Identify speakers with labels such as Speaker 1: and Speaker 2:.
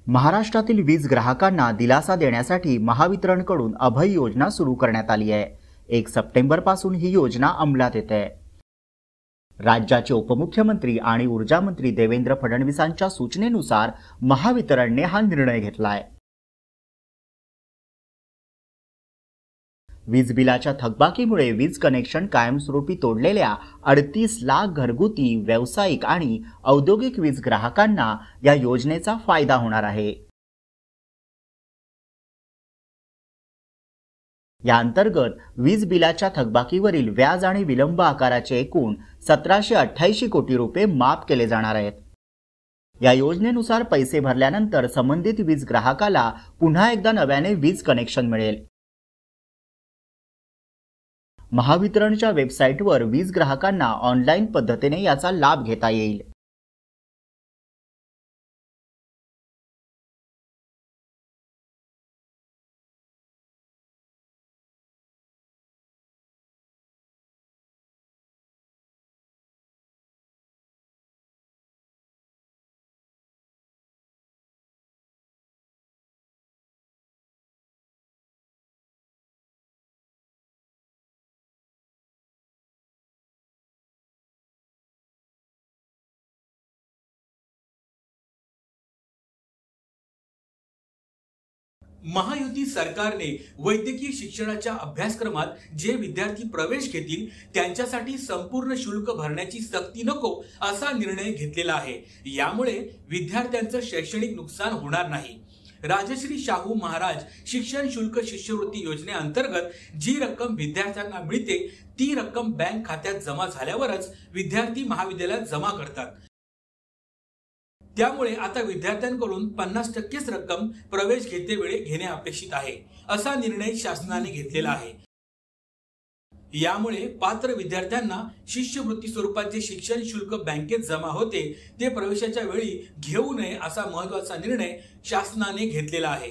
Speaker 1: महाराष्ट्रातील वीज ग्राहकांना दिलासा देण्यासाठी महावितरणकडून अभय योजना सुरू करण्यात आली आहे। 1 सप्टेंबर पासून ही योजना अंमलात येते। राज्याचे उपमुख्यमंत्री आणि ऊर्जा मंत्री देवेंद्र फडणवीसांच्या सूचनेनुसार महावितरणने हा निर्णय घेतलाय। वीज बिलाच्या थकबाकीमुळे वीज कनेक्शन कायमस्वरूपी तोडलेल्या 38 लाख घरगुती, व्यावसायिक आणि औद्योगिक वीज ग्राहकांना या योजनेचा फायदा होणार आहे। या अंतर्गत वीज बिलाच्या थकबाकीवरील व्याज आणि विलंब आकाराचे एकूण 1788 कोटी रुपये माफ केले जाणार आहेत। या योजनेनुसार पैसे भरल्यानंतर संबंधित वीज ग्राहकाला पुन्हा एकदा नव्याने वीज कनेक्शन मिळेल। महावितरणच्या वेबसाईटवर वीज ग्राहकांना ऑनलाईन पद्धतीने याचा लाभ घेता येईल।
Speaker 2: महायुती सरकारने वैद्यकीय शिक्षणाच्या अभ्यासक्रमात जे विद्यार्थी प्रवेश घेतील त्यांच्यासाठी संपूर्ण शुल्क भरण्याची सक्ती नको असा निर्णय घेतलेला आहे। यामुळे विद्यार्थ्यांचं शैक्षणिक नुकसान होणार नाही। राजश्री शाहू महाराज शिक्षण शुल्क शिष्यवृत्ती योजनेअंतर्गत जी रक्कम विद्यार्थ्यांना मिळते ती रक्कम बँक खात्यात जमा झाल्यावरच विद्यार्थी महाविद्यालयात जमा करतात। त्यामुळे आता विद्यार्थ्यांकडून 50% रक्कम प्रवेश घेतेवेळी घेणे अपेक्षित आहे, असा निर्णय शासनाने घेतलेला आहे। यामुळे पात्र विद्यार्थ्यांना शिष्यवृत्ती स्वरूपात जे शिक्षण शुल्क बँकेत जमा होते ते प्रवेशाच्या वेळी घेऊ नये असा महत्त्वाचा निर्णय शासनाने घेतलेला आहे।